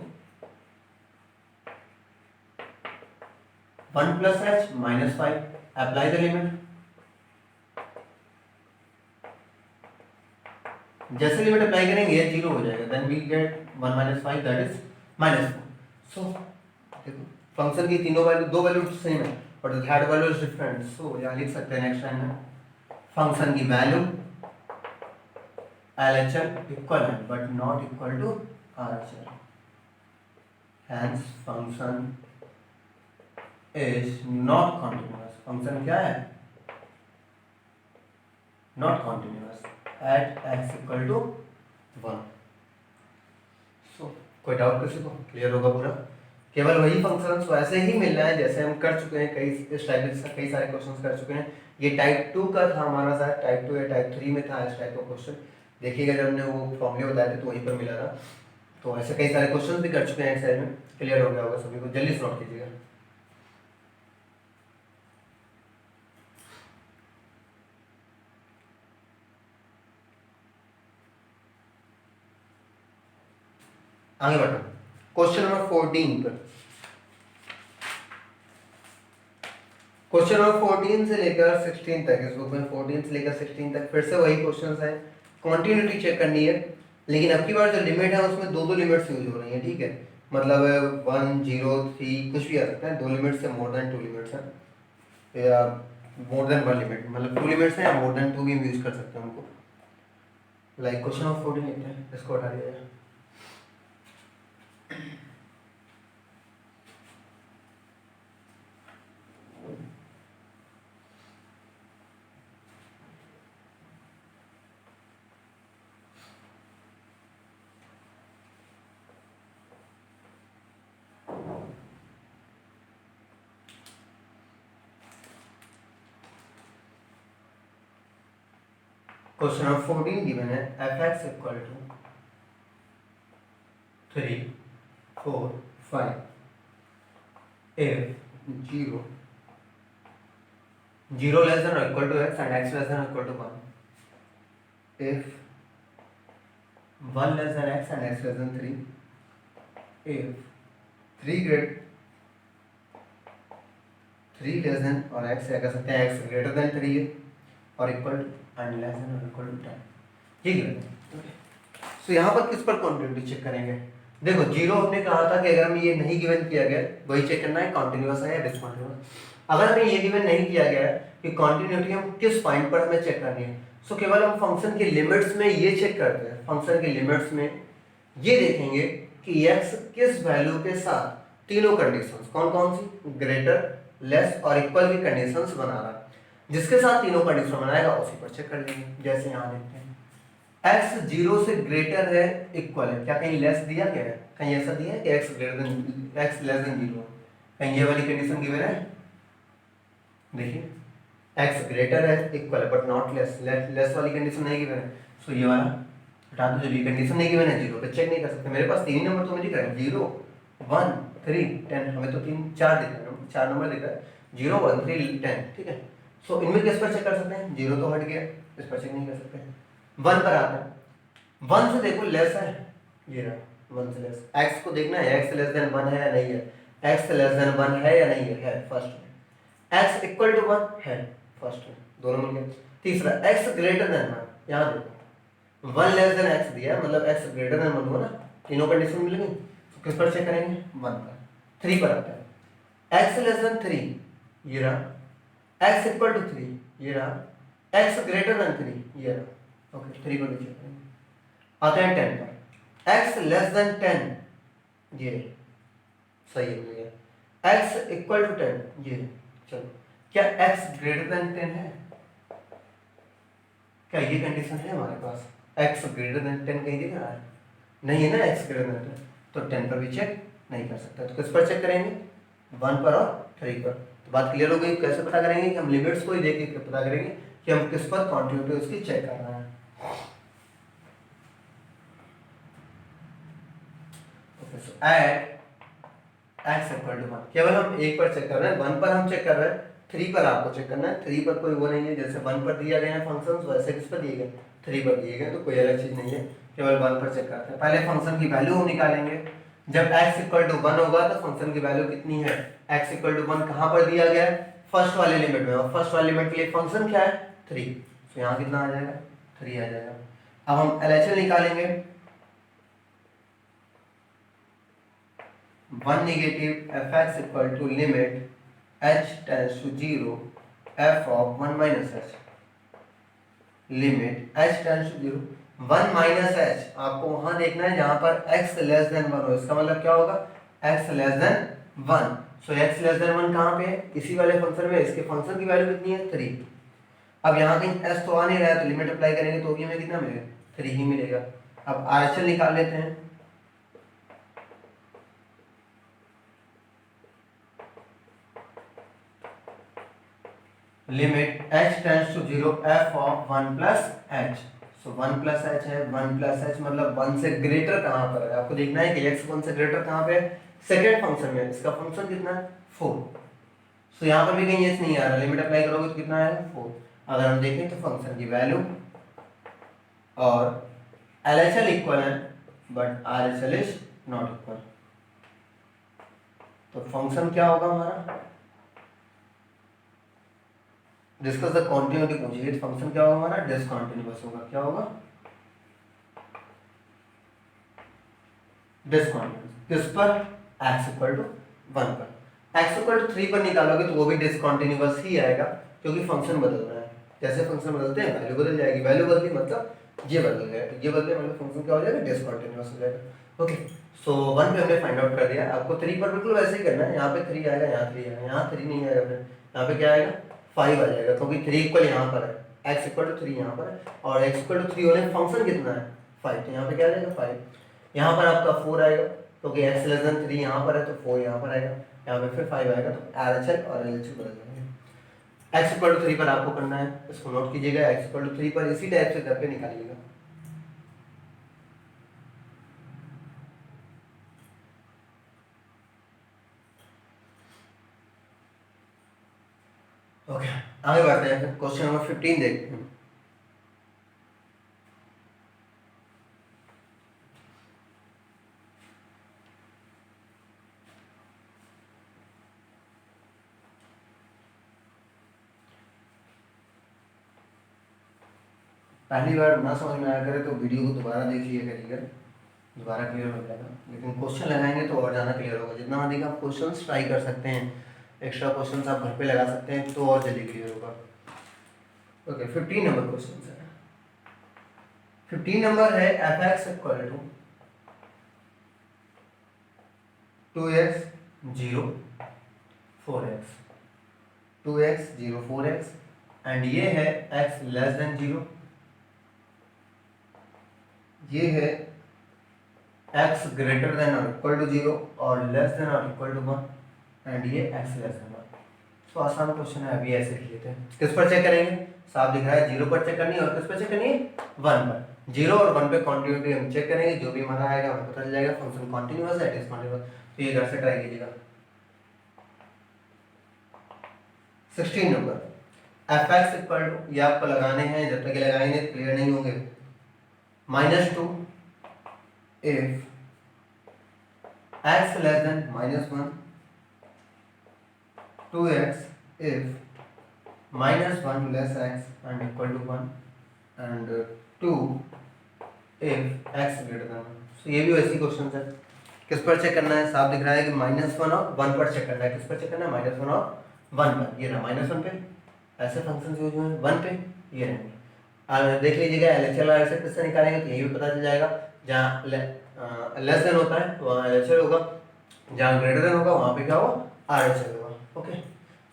1 plus h minus 5, apply the limit, जैसे लिमिट अप्लाई करेंगे ये 0 हो जाएगा, then we get 1 minus 5 that is -4। So देखो फंक्शन की तीनों वैल्यू, दो वैल्यू सेम है but the third value is different, so यहाँ लिख सकते हैं नेक्स्ट लाइन में फंक्शन की वैल्यू LHL इक्वल है but not equal to RHL, hence function is not continuous. Function क्या है not continuous at x equal to 1। So कोई डाउट किसी को, क्लियर होगा पूरा। केवल वही फंक्शंस वैसे ही मिलना है जैसे हम कर चुके हैं, कई इस टाइप के कई सारे क्वेश्चंस कर चुके हैं। ये टाइप 2 का था हमारा, शायद टाइप 2 या टाइप 3 में था इस टाइप का क्वेश्चन, देखिएगा जब हमने वो फॉर्मूले बताए थे तो वहीं पर मिला था। तो ऐसे कई सारे क्वेश्चंस भी कर चुके हैं एक्सरसाइज में, क्लियर हो गया होगा सभी को, जल्दी से नोट कीजिएगा। आगे बढ़ो क्वेश्चन नंबर 14 पर। क्वेश्चन नंबर 14 से लेकर 16 तक, इस बुक में 14 से लेकर 16 तक फिर से वही क्वेश्चंस हैं। क्वांटिटी चेक करनी है, लेकिन अब की बार जो लिमिट है उसमें दो दो लिमिट्स यूज हो रही हैं, ठीक है। मतलब 1 0 3 कुछ भी आ सकता है, दो लिमिट्स से मोर देन टू लिमिट्स है, या मोर देन वन लिमिट, मतलब टू लिमिट्स है या मोर देन टू भी यूज कर सकते हैं उनको। लाइक क्वेश्चन नंबर 14 लेते हैं, इसको हटा दिया जाए। क्वेश्चन नंबर 14 गिवन है f(x) equal to 3 4 5 if 0 0 less than or equal to x and x less than or equal to 1, if 1 less than x and x less than 3, if 3 less than और x क्या कर सकते हैं, x greater than 3 है और equal to and less than और equal to 10, ठीक है। सो यहाँ पर किस पर कॉन्टिन्यूटी चेक करेंगे। देखो जीरो हमने कहा था कि अगर हमें ये नहीं गिवन किया गया वही चेक करना है कॉन्टिन्यूअस है या डिसकंटिन्यूअस। अगर हमें ये गिवन नहीं किया गया है कि कॉन्टिन्यूटी हम किस पॉइंट पर हमें चेक करनी है, सो केवल हम फंक्शन के लिमिट्स में ये चेक करते हैं। फंक्शन के लिमिट्स में ये देखेंगे कि x किस वैल्यू के साथ तीनों कंडीशंस कौन कौन सी, ग्रेटर लेस और इक्वल की कंडीशंस बना रहा है। जिसके साथ तीनों कंडीशन बनाएगा उसी पर चेक कर लेंगे। जैसे यहाँ देखते हैं x 0 से ग्रेटर है इक्वल है, क्या कहीं लेस दिया गया है, कहीं ऐसा दिया है कि x greater then x less than 0, कहीं ये वाली कंडीशन गिवन है। देखिए x ग्रेटर है इक्वल है बट नॉट लेस, लेस वाली कंडीशन नहीं गिवन है। सो ये वाला हटा दो, जो ये कंडीशन नहीं गिवन है 0 पे चेक नहीं कर सकते। मेरे पास तीन ही नंबर तो मुझे दिख रहा है 0 1 3 10, हमें तो 3 4 दिख रहा है, 4 नंबर दिख रहा है 0 1 3 10, ठीक है। सो इनमें किस पर चेक कर सकते हैं, 0 तो हट गया, इस पर चेक नहीं कर सकते। 1 पर आता है, 1 से देखो लेस है, ये रहा 1 से लेस। x को देखना है x लेस देन 1 है या नहीं है, x लेस देन 1 है या नहीं है फर्स्ट में। x इक्वल टू 1 है फर्स्ट में, दोनों मिल गए। तीसरा x ग्रेटर देन 1, यहाँ देखो 1 लेस देन x दिया मतलब x ग्रेटर देन 1 हुआ ना, तीनों कंडीशन मिल गई। तो किस पर चेक करेंगे, 1 पर। 3 पर आता है x लेस देन 3, ये रहा x इक्वल टू 3, ये रहा x ग्रेटर देन 3, ये रहा। ओके 3 को नीचे करेंगे। आते हैं 10 पर, x लेस देन 10, ये सही है मिल गया। x इक्वल टू 10, ये चलो क्या x ग्रेटर देन 10 है, क्या ये कंडीशन है हमारे पास, x ग्रेटर देन 10 कहीं दिख रहा है, नहीं है ना x ग्रेटर देन 10, तो 10 पर भी चेक नहीं कर सकता। तो किस पर चेक करेंगे, 1 पर और 3 पर। तो बात क्लियर हो गई। कैसे पता करेंगे कि हम लिमिट्स को ही देख के पता करेंगे कि हम किस पर कॉन्टिन्यूटी उसकी चेक कर रहे हैं। Okay so add x equal to 1, केवल हम एक पर चेक कर रहे हैं, 1 पर हम चेक कर रहे हैं, 3 पर आपको चेक करना है। 3 पर कोई वो नहीं है, जैसे 1 पर दिया गया है फंक्शंस वैसे किस पर दिए गए, 3 पर दिए गए, तो कोई अलग चीज नहीं है, केवल 1 पर चेक करते हैं। पहले फंक्शन की वैल्यू हम निकालेंगे। जब x इक्वल टू 1 होगा तो फंक्शन की वैल्यू कितनी है, x इक्वल टू 1 कहाँ पर दिया गया है, फर्स्ट वाले लिमिट में, और फर्स्ट वाले लिमिट के लिए फंक्शन क्या है 3, तो यहाँ कितना आ जाएगा 3 आ जाएगा। अब हम LHS निकालेंगे, 1 negative f(x) equal to limit h tends to 0 f of 1 minus h, limit h tends to 0 1 minus h, आपको वहां देखना है जहां पर x लेस देन 1 हो, इसका मतलब क्या होगा x लेस देन 1। सो x लेस देन 1 कहां पे है, इसी वाले फंक्शन में, इसके फंक्शन की वैल्यू कितनी है 3। अब यहाँ कहीं s तो आ नहीं रहा है, तो लिमिट अप्लाई करेंगे तो भी हमें कितना मिलेगा 3 ही मिलेगा। अब RHS निकाल लेते हैं, limit h tends to 0 f of 1 plus h। So 1 plus h है, 1 प्लस h मतलब 1 से ग्रेटर कहाँ पर है, आपको देखना है कि x 1 से ग्रेटर कहाँ पे है, सेकेंड फंक्शन में, इसका फंक्शन कितना है 4। सो यहाँ पर भी कहीं h नहीं आ रहा, लिमिट अप्लाई करोगे तो कितना है 4। अगर हम देखें तो फंक्शन की वैल्यू और LHL इक्वल है but RHL is not equal. तो फंक्शन क्या होगा हमारा, डिस्कस द कॉन्टिन्यूटी पूछिए तो फंक्शन क्या होगा हमारा, डिसकंटिन्यूअस होगा। क्या होगा, डिसकंटिन्यूअस। किस पर, x इक्वल टू 1 पर। x इक्वल टू 3 पर निकालोगे तो वो भी डिसकंटिन्यूअस ही आएगा, क्योंकि फंक्शन बदल रहा है। जैसे फंक्शन बदलते हैं वैल्यू बदल जाएगी, वैल्यू बदली मतलब ये बदल गया, तो ये बदले मतलब फंक्शन क्या हो जाएगा, डिसकंटिन्यूअस हो जाएगा। ओके, सो 1 पे हमने फाइंड आउट कर दिया। आपको 3 पर बिल्कुल वैसे ही करना है, यहाँ पे 3 आएगा, यहाँ 3 आएगा, यहाँ 3 नहीं आएगा, फिर यहाँ पे क्या आएगा, 5 आ जाएगा, क्योंकि 3 इक्वल यहाँ पर है, x इक्वल टू 3 यहाँ पर है, और x इक्वल टू 3 होने फंक्शन कितना है 5, तो यहाँ पे क्या आ जाएगा 5। यहाँ पर आपका 4 आएगा, क्योंकि x लेस देन 3 यहाँ पर है, तो 4 यहाँ पर आएगा, यहाँ पे फिर 5 आएगा, तो RHL और LHL बदल जाएंगे। x इक्वल टू 3 पर आपको करना है, इसको नोट कीजिएगा, x इक्वल टू 3 पर इसी टाइप से करके निकालिएगा। ओके, आगे बढ़ते हैं, फिर क्वेश्चन नंबर 15 देखते हैं। पहली बार ना समझ में आया करे तो वीडियो को दोबारा देख लिया करिएगा, दोबारा क्लियर हो जाएगा। लेकिन क्वेश्चन लगाएंगे तो और ज़्यादा क्लियर होगा। जितना अधिक आप क्वेश्चंस ट्राई कर सकते हैं, एक्स्ट्रा क्वेश्चंस आप घर पे लगा सकते हैं, तो और जल्दी क्लियर होगा। ओके, 15 नंबर क्वेश्चन है। 15 नंबर है f x equal to 2x 0 4x, 2x 0 4x, and ये है x लेस देन 0, ये है x ग्रेटर देन और इक्वल टू 0 और लेस देन और इक्वल टू 1, एंड ये x लेस देन 1। तो आसान क्वेश्चन है, अभी ऐसे लिख लेते हैं। किस पर चेक करेंगे, साफ दिख रहा है, 0 पर चेक करनी है, और किस पर चेक करनी है, 1 पर। 0 और 1 पे कॉन्टिन्यूटी हम चेक करेंगे, जो भी हमारा आएगा हमें पता चल जाएगा फंक्शन कॉन्टिन्यूअस है डिसकंटिन्यूअस। तो ये घर से ट्राई कीजिएगा। 16 number f x equal to, ये आपको लगाने हैं, जब तक ये लगाएंगे क्लियर नहीं होंगे, -2 if x less than -1, 2x if -1 less x and equal to 1, and 2 if x greater than 1। so ये भी वैसी क्वेश्चन है। किस पर चेक करना है, साफ दिख रहा है कि -1 और 1 पर चेक करना है। किस पर चेक करना है, -1 और 1 पर। ये रहा -1 पे, ऐसे फंक्शन यूज हुए हैं, 1 पे ये रहेंगे। देख लीजिएगा LHL और RHL किससे निकालेंगे, तो यही भी पता चल जाएगा। जहाँ लेस देन होता है तो वहाँ LHL होगा, जहाँ ग्रेटर देन होगा वहाँ पे क्या होगा, RHL होगा। ओके,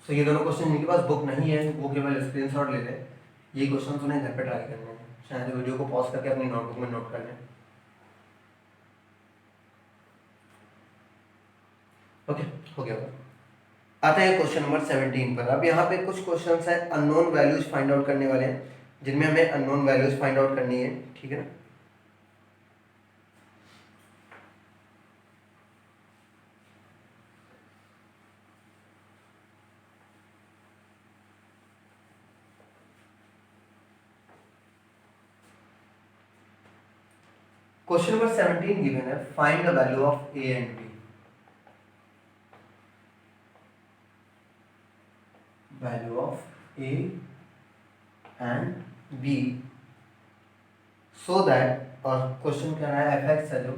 सो ये दोनों क्वेश्चन जिनके पास बुक नहीं है वो केवल स्क्रीनशॉट ले लें, ये क्वेश्चन उन्हें घर पे ट्राई करने हैं, शायद वीडियो को पॉज करके अपनी नोटबुक में नोट कर लें। ओके, हो गया। आते हैं क्वेश्चन नंबर 17 पर। अब यहाँ पे कुछ क्वेश्चंस हैं अननोन वैल्यूज फाइंड आउट करने वाले हैं, जिनमें हमें अननोन वैल्यूज फाइंड आउट करनी है, ठीक है ना। क्वेश्चन नंबर 17 गिवन है, find the value of a and b। Value of a and b so that, और क्वेश्चन क्या है, एफ एक्स है जो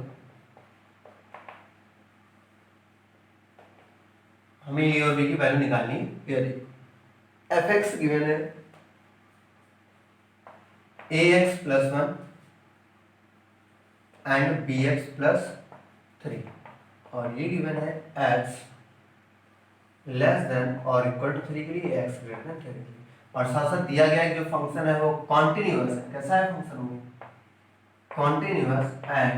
हमें a और b की वैल्यू निकालनी है। एफ एक्स गिवन है ax plus 1 and bx plus 3, और ये गिवन है x लेस देन और इक्वल टू 3 के लिए, x ग्रेटर देन 3 के लिए, और साथ साथ दिया गया है जो फंक्शन है वो कॉन्टिन्यूअस है। कैसा है फंक्शन, वो continuous and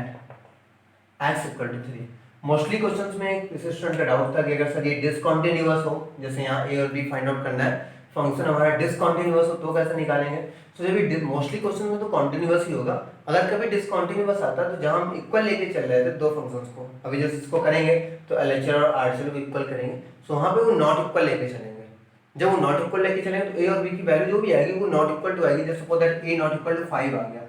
x equal to 3। Mostly questions में किसी स्टूडेंट का डाउट था कि अगर सर ये डिसकंटिन्यूअस हो, जैसे यहाँ a और b फाइंड आउट करना है, फंक्शन हमारा डिसकंटिन्यूअस हो तो कैसे निकालेंगे। तो जब भी मोस्टली क्वेश्चन में तो कॉन्टिन्यूअस ही होगा। अगर कभी डिसकंटिन्यूअस आता है तो जहां हम इक्वल लेके चल रहे थे दो फंक्शंस को, अभी जैसे इसको करेंगे तो LHL और RHL को इक्वल करेंगे, तो वहां पे वो नॉट इक्वल लेके चलेंगे। जब वो नॉट इक्वल लेके चलेंगे तो a और b की वैल्यू जो भी आएगी वो नॉट इक्वल टू आएगी। जैसे suppose that a not equal to 5 आ गया,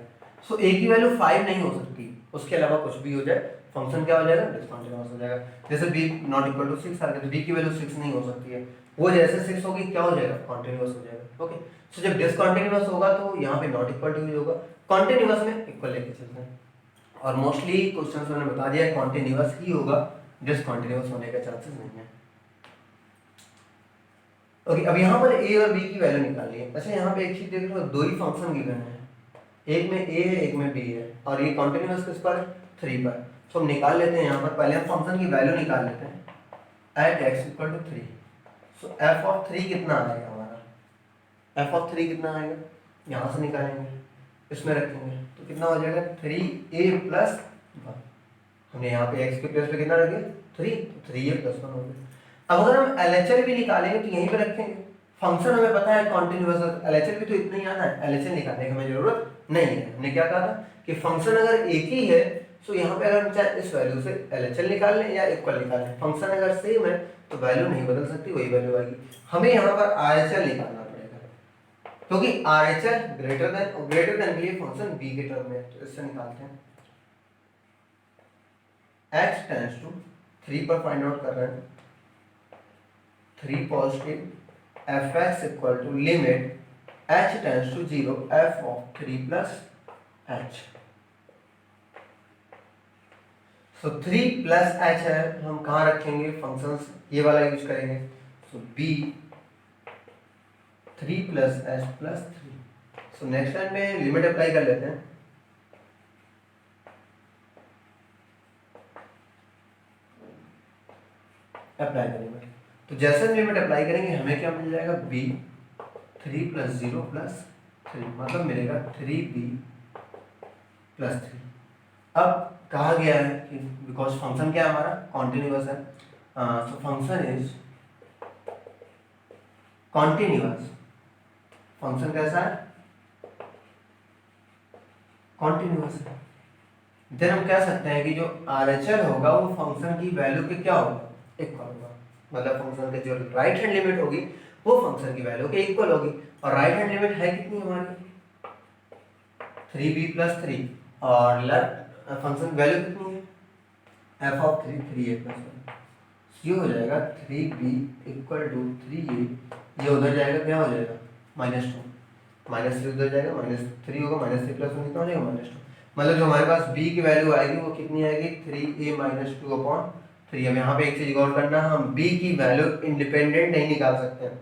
सो a की वैल्यू 5 नहीं हो सकती, उसके अलावा कुछ भी हो जाए फंक्शन क्या हो जाएगा, डिसकंटिन्यूअस हो जाएगा। जैसे b नॉट इक्वल टू 6 आ गया तो b की वैल्यू 6 नहीं हो सकती है, वो जैसे 6 होगी क्या हो जाएगा, कॉन्टिन्यूअस हो जाएगा। ओके, सो जब डिसकंटिन्यूअस होगा तो यहाँ पे नॉट इक्वल टू ही होगा, कॉन्टिन्यूअस में इक्वल लेके चलते हैं। और मोस्टली क्वेश्चन मैंने बता दिया कॉन्टिन्यूअस ही होगा, डिसकंटिन्यूअस होने का चांसेस नहीं है। ओके, अब यहाँ पर a और b की वैल्यू निकालनी है। अच्छा यहाँ पे एक चीज देख लो, दो ही फंक्शन गिवन है, एक में a है एक में b है, और ये कॉन्टिन्यूअस किस पर, 3 पर। तो हम निकाल लेते हैं यहाँ पर, पहले हम फंक्शन की वैल्यू निकाल लेते हैं at x equal to 3। So f of 3 कितना आएगा हमारा, f ऑफ 3 कितना आएगा, यहाँ से निकालेंगे, इसमें रखेंगे तो कितना हो जाएगा 3a प्लस 1। हमने यहाँ पे x के प्लेस पे कितना रखे 3, तो 3a प्लस 1 हो गया। अब अगर हम LHL भी निकालेंगे तो यहीं पे रखेंगे, फंक्शन हमें पता है कॉन्टिन्यूअस, LHL भी तो इतना ही आता है, LHL निकालने की हमें जरूरत नहीं है। हमने क्या कहा था कि फंक्शन अगर एक ही है तो यहाँ पे अगर हम चाहे इस वैल्यू से LHL निकाल लें या इक्वल निकाल लें, फंक्शन अगर सेम है तो वैल्यू नहीं बदल सकती, वही वैल्यू आएगी। हमें यहाँ पर RHL निकालना पड़ेगा, क्योंकि RHL ग्रेटर देन के लिए फंक्शन b के टर्म में, तो इससे निकालते हैं। x टेंड्स टू 3 पर फाइंड आउट कर रहे हैं, 3 positive fx equal to limit h tends to 0 f of 3 plus h। So 3 plus h है, हम कहाँ रखेंगे, फंक्शंस ये वाला यूज करेंगे। सो b 3 plus h plus 3। So next time में लिमिट अप्लाई कर लेते हैं। अप्लाई करेंगे तो जैसे हम लिमिट अप्लाई करेंगे हमें क्या मिल जाएगा, b 3 प्लस 0 प्लस 3, मतलब मिलेगा 3b प्लस 3। अब कहा गया है कि बिकॉज फंक्शन क्या है हमारा, कॉन्टिन्यूअस है, so function is continuous. Function कैसा है, कॉन्टिन्यूअस है। देन हम कह सकते हैं कि जो RHL होगा वो फंक्शन की वैल्यू के क्या होगा, इक्वल होगा। मतलब फंक्शन के जो राइट हैंड लिमिट होगी वो फंक्शन की वैल्यू के इक्वल होगी, और राइट हैंड लिमिट है कितनी हमारी 3b प्लस 3, और लेफ्ट फंक्शन वैल्यू कितनी है f ऑफ 3 3a प्लस 1। ये हो जाएगा 3b इक्वल टू 3a, ये उधर जाएगा क्या हो जाएगा -2, -3 उधर जाएगा, -3 होगा, -3 प्लस 1 कितना हो जाएगा -2। मतलब जो हमारे पास b की वैल्यू आएगी वो कितनी आएगी 3a माइनस 2/3। अब यहाँ पे एक चीज गौर करना, हम b की वैल्यू इंडिपेंडेंट नहीं निकाल सकते हैं,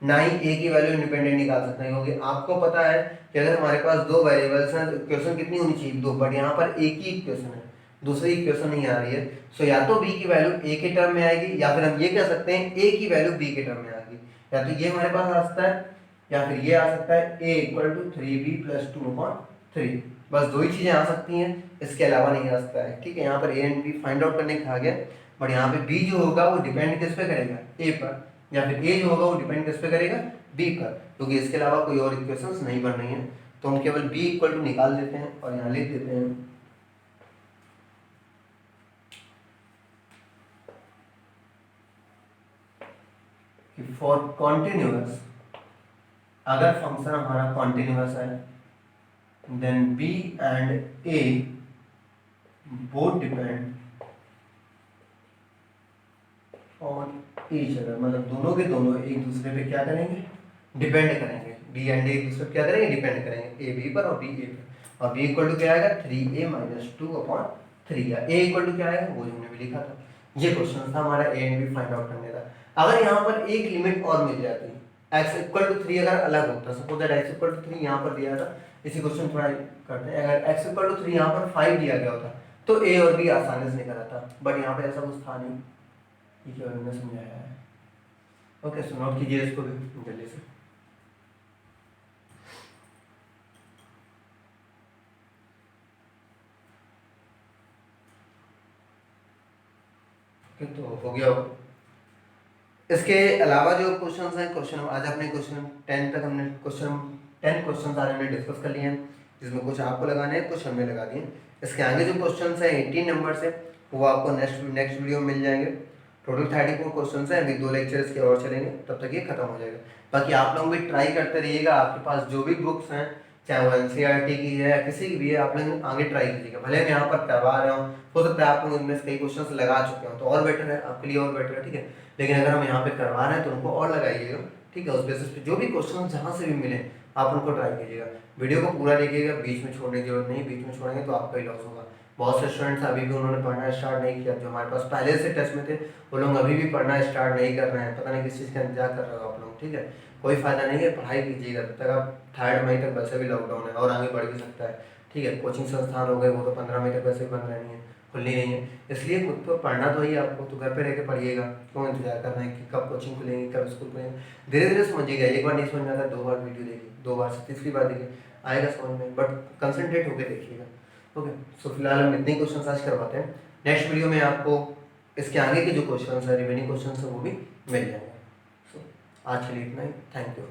ना ही a की वैल्यू इंडिपेंडेंट निकाल सकते हैं, क्योंकि आपको पता है कि अगर हमारे पास दो वेरिएबल्स हैं तो इक्वेशन कितनी होनी चाहिए, दो, बट यहाँ पर एक ही इक्वेशन है, दूसरी इक्वेशन नहीं आ रही है। सो या तो b की वैल्यू a के टर्म में आएगी, या फिर हम ये कह सकते हैं a की वैल्यू b के टर्म में आएगी, या तो ये हमारे पास आ सकता है या फिर ये आ सकता है a equal to 3b plus 2/3। बस दो ही चीजें आ सकती हैं, इसके अलावा नहीं आ सकता है। ठीक है, यहाँ पर a and b find out करने कहा गया, बट यहाँ पे b जो होगा वो डिपेंड किस पे करेगा, a पर, या फिर a जो होगा वो डिपेंड किस पे करेगा, b पर, क्योंकि इसके अलावा कोई और इक्वेशंस नहीं बन रही हैं। तो हम केवल b इक्वल टू निकाल देते हैं और यहाँ लिख देते हैं कि फॉर कॉन्टिन्यूअस, अगर फंक्शन हमारा कॉन्टिन्यूअस है then b and a both depend on each other, मतलब दोनों के दोनों एक दूसरे पे क्या करेंगे, डिपेंड करेंगे। b and a एक दूसरे पे क्या करेंगे, डिपेंड करेंगे, a b पर और b a पर। और b इक्वल टू क्या आएगा 3a माइनस 2/3, या a इक्वल टू क्या आएगा वो हमने भी लिखा था। ये क्वेश्चन था हमारा a and b find out करने का। अगर यहाँ पर एक लिमिट और मिल जाती, x इक्वल टू 3 अगर अलग होता, suppose that x equal to 3 यहाँ पर दिया था, इसी क्वेश्चन थोड़ा करते हैं, अगर x इक्वल टू 3 यहाँ पर 5 दिया गया होता तो a और b आसानी से निकल आता, बट यहाँ पे ऐसा कुछ था नहीं, ये केवल मैंने समझाया है। ओके, सो नोट कीजिए इसको भी जल्दी से। ओके, तो हो गया हो। इसके अलावा जो क्वेश्चंस हैं, क्वेश्चन आज अपने क्वेश्चन 10 तक हमने क्वेश्चन 10 क्वेश्चन आज हमने डिस्कस कर लिए हैं, जिसमें कुछ आपको लगाने हैं कुछ हमने लगा दिए। इसके आगे जो क्वेश्चन हैं 18 नंबर से, वो आपको नेक्स्ट वीडियो में मिल जाएंगे। टोटल 34 क्वेश्चन हैं, अभी 2 लेक्चर्स के और चलेंगे, तब तक ये खत्म हो जाएगा। बाकी आप लोग भी ट्राई करते रहिएगा, आपके पास जो भी बुक्स हैं चाहे वो एनसीईआरटी की है या किसी की भी है, आप लोग आगे ट्राई कीजिएगा। भले मैं यहाँ पर करवा रहा हूँ, हो सकता है आप लोग इनमें से कई क्वेश्चंस लगा चुके हो तो और बेटर है आपके लिए, और बेटर है, ठीक है। लेकिन अगर हम यहाँ पे करवा रहे हैं तो उनको और लगाइएगा, ठीक है। उस बेसिस पे जो भी क्वेश्चन जहाँ से भी मिले आप उनको ट्राई कीजिएगा। वीडियो को पूरा देखिएगा, बीच में छोड़ने की जरूरत नहीं, बीच में छोड़ेंगे तो आपका ही लॉस होगा। बहुत से स्टूडेंट्स अभी भी उन्होंने पढ़ना स्टार्ट नहीं किया, जो हमारे पास पहले से टेस्ट में थे वो लोग अभी भी पढ़ना स्टार्ट नहीं कर रहे हैं, पता नहीं किस चीज़ का इंतजार कर रहे हो आप लोग, ठीक है। कोई फायदा नहीं है, पढ़ाई कीजिएगा तब तक। आप 3 मई तक वैसे भी लॉकडाउन है और आगे बढ़ भी सकता है, ठीक है। कोचिंग संस्थान हो गए वो तो 15 मई तक वैसे ही बंद रहनी है, खुलनी नहीं है। इसलिए खुद को पढ़ना तो ही आपको, तो घर पे रह के पढ़िएगा, क्यों इंतजार करना है कि कब कोचिंग खुलेंगे कब स्कूल खुलेंगे। धीरे धीरे समझिएगा, एक बार नहीं समझ में आता 2 बार वीडियो देखिए, 2 बार से तीसरी बार देखिए, आएगा समझ में, बट कंसंट्रेट होकर देखिएगा। ओके, सो फिलहाल हम इतने क्वेश्चन आज करवाते हैं। नेक्स्ट वीडियो में आपको इसके आगे के जो क्वेश्चन है, रिमेनिंग क्वेश्चन है वो भी मिल जाएंगे। सो आज के लिए इतना ही, थैंक यू।